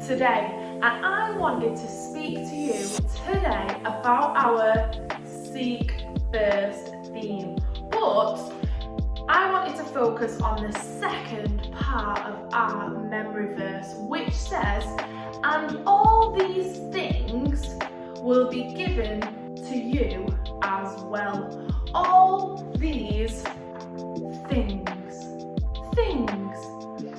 today, and I wanted to speak to you today about our Seek First theme. But I wanted to focus on the second part of our memory verse, which says, "And all these things will be given to you as well." All these things.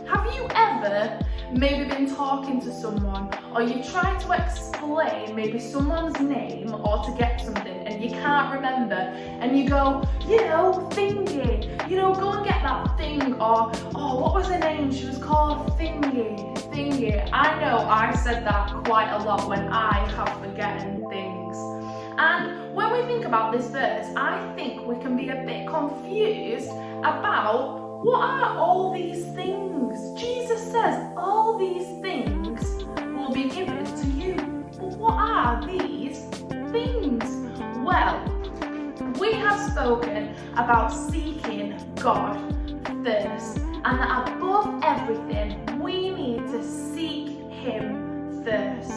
Have you ever maybe been talking to someone, or you try to explain maybe someone's name or to get something and you can't remember, and you go, thingy, go and get that thing, or, oh, what was her name? She was called thingy. I know I said that quite a lot when I have forgotten things. And when we think about this verse, I think we can be a bit confused about what are all these things. Jesus says all these things will be given to you. But what are these things? Well, we have spoken about seeking God first, and that above everything, we need to seek Him first.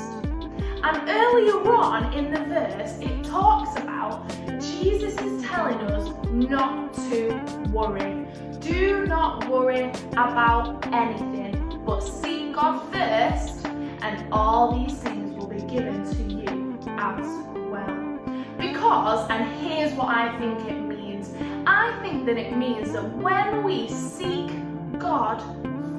And earlier on in the verse, it talks about Jesus is telling us not to worry. Do not worry about anything, but seek God first, and all these things will be given to you as well. Because, and here's what I think it means, I think that it means that when we seek God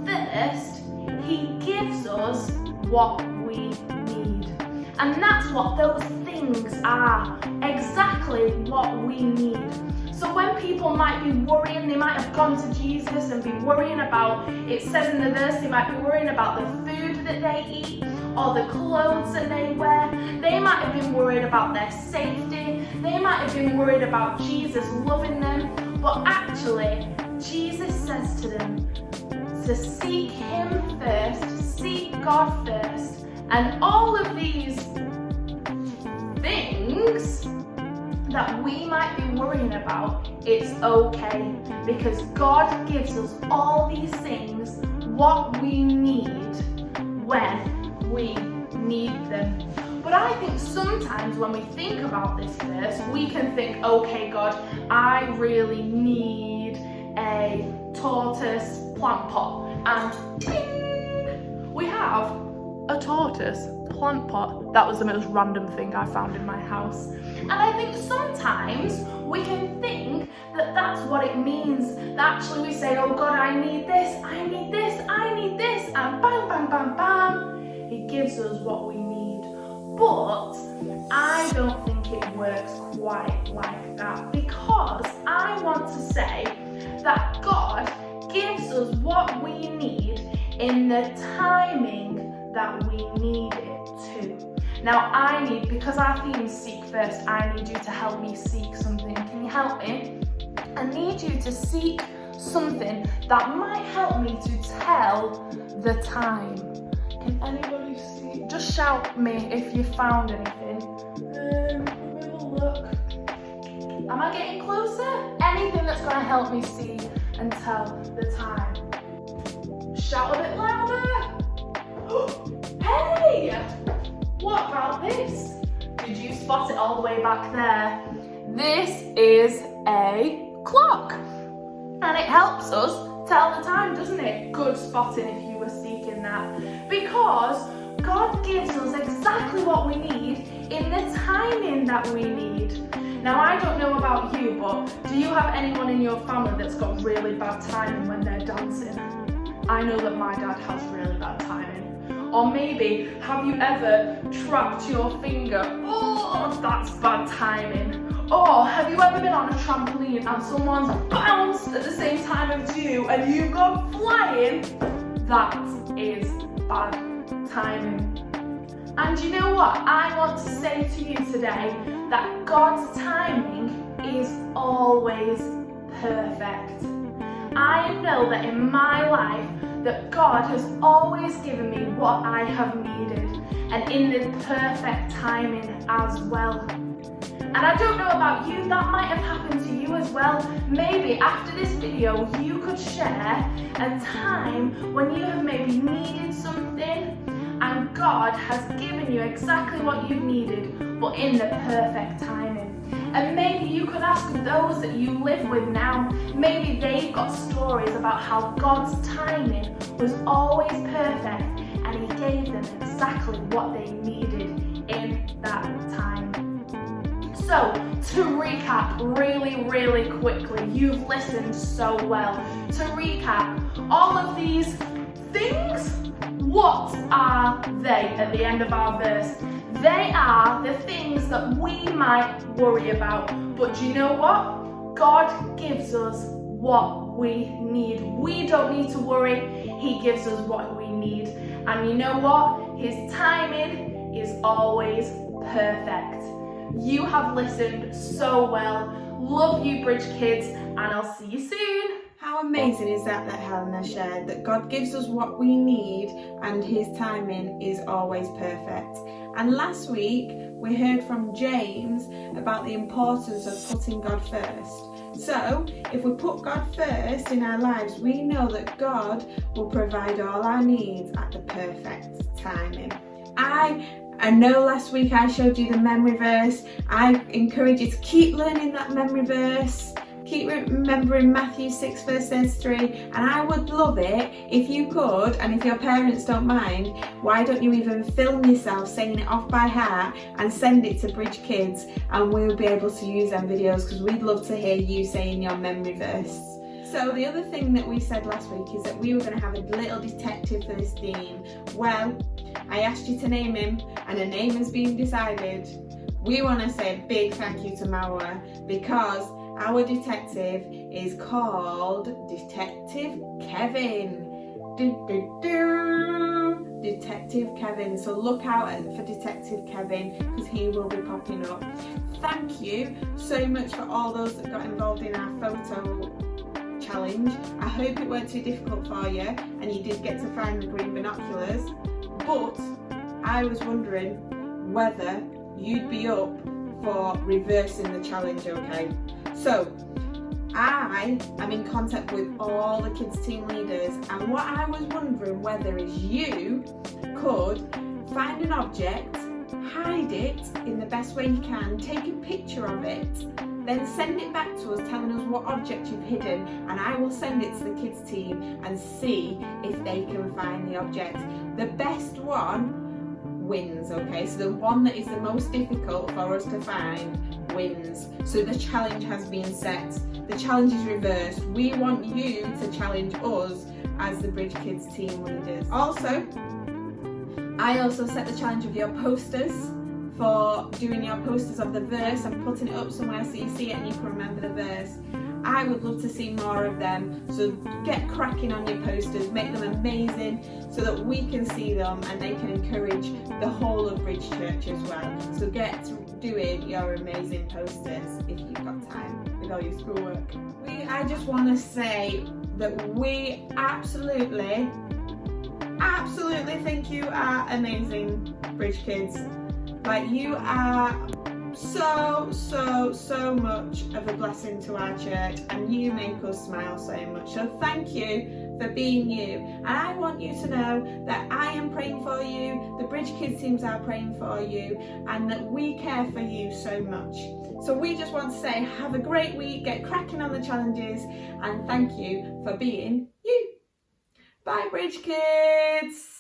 first, He gives us what we need. And that's what those things are, exactly what we need. So when people might be worrying, they might have gone to Jesus and be worrying about, it says in the verse, they might be worrying about the food that they eat or the clothes that they wear. They might have been worried about their safety. They might have been worried about Jesus loving them. But actually, Jesus says to them to seek Him first, seek God first, and all of these things that we might be worrying about, it's okay, because God gives us all these things, what we need when we need them. But I think sometimes when we think about this verse, we can think, okay, God, I really need a tortoise plant pot, and ding, we have a tortoise plant pot. That was the most random thing I found in my house. And I think sometimes we can think that that's what it means. That actually we say, oh God, I need this, and bam, bam, bam, bam, He gives us what we need. But I don't think it works quite like that, because I want to say that God gives us what we need in the timing that we need it to. Now because our theme is seek first, I need you to help me seek something. Can you help me? I need you to seek something that might help me to tell the time. Can anybody see? Just shout me if you found anything. We will look. Am I getting closer? Anything that's going to help me see and tell the time. Shout a bit louder. Hey! What about this? Did you spot it all the way back there? This is a clock, and it helps us tell the time, doesn't it? Good spotting if you were seeking that, because God gives us exactly what we need in the timing that we need. Now, I don't know about you, but do you have anyone in your family that's got really bad timing when they're dancing? I know that my dad has really bad timing. Or maybe, have you ever trapped your finger? Oh, that's bad timing. Or have you ever been on a trampoline and someone's bounced at the same time as you and you've gone flying? That is bad timing. And you know what? I want to say to you today that God's timing is always perfect. I know that in my life that God has always given me what I have needed, and in the perfect timing as well. And I don't know about you, that might have happened to you as well. Maybe after this video you could share a time when you have maybe needed something and God has given you exactly what you've needed, but in the perfect timing. And maybe you could ask those that you live with now, maybe they've got stories about how God's timing was always perfect and He gave them exactly what they needed in that time. So, to recap really quickly, you've listened so well. To recap, all of these things, what are they at the end of our verse? They are the things that we might worry about. But do you know what? God gives us what we need. We don't need to worry. He gives us what we need. And you know what? His timing is always perfect. You have listened so well. Love you, Bridge Kids, and I'll see you soon. How amazing is that Helena shared, that God gives us what we need and His timing is always perfect. And last week we heard from James about the importance of putting God first. So if we put God first in our lives, we know that God will provide all our needs at the perfect timing. I know last week I showed you the memory verse. I encourage you to keep learning that memory verse. Keep remembering Matthew 6 verse 33, and I would love it if you could, and if your parents don't mind, why don't you even film yourself saying it off by heart and send it to Bridge Kids, and we'll be able to use them videos because we'd love to hear you saying your memory verse. So the other thing that we said last week is that we were going to have a little detective for this theme. Well, I asked you to name him and a name has been decided. We want to say a big thank you to Maua because our detective is called Detective Kevin. Detective Kevin. So look out for Detective Kevin because he will be popping up. Thank you so much for all those that got involved in our photo challenge. I hope it weren't too difficult for you and you did get to find the green binoculars. But I was wondering whether you'd be up for reversing the challenge, okay? So, I am in contact with all the kids' team leaders, and what I was wondering whether is you could find an object, hide it in the best way you can, take a picture of it, then send it back to us telling us what object you've hidden, and I will send it to the kids' team and see if they can find the object. The best one wins, okay? So the one that is the most difficult for us to find wins. So the challenge has been set. The challenge is reversed. We want you to challenge us as the Bridge Kids team leaders. Also, I also set the challenge of your posters, for doing your posters of the verse and putting it up somewhere so you see it and you can remember the verse. I would love to see more of them, so get cracking on your posters, make them amazing so that we can see them and they can encourage the whole of Bridge Church as well. So get doing your amazing posters if you've got time with all your schoolwork. I just want to say that we absolutely think you are amazing, Bridge Kids. Like, you are so much of a blessing to our church and you make us smile so much. So thank you for being you. And I want you to know that I am praying for you, the Bridge Kids teams are praying for you, and that we care for you so much. So we just want to say have a great week, get cracking on the challenges, and thank you for being you. Bye, Bridge Kids.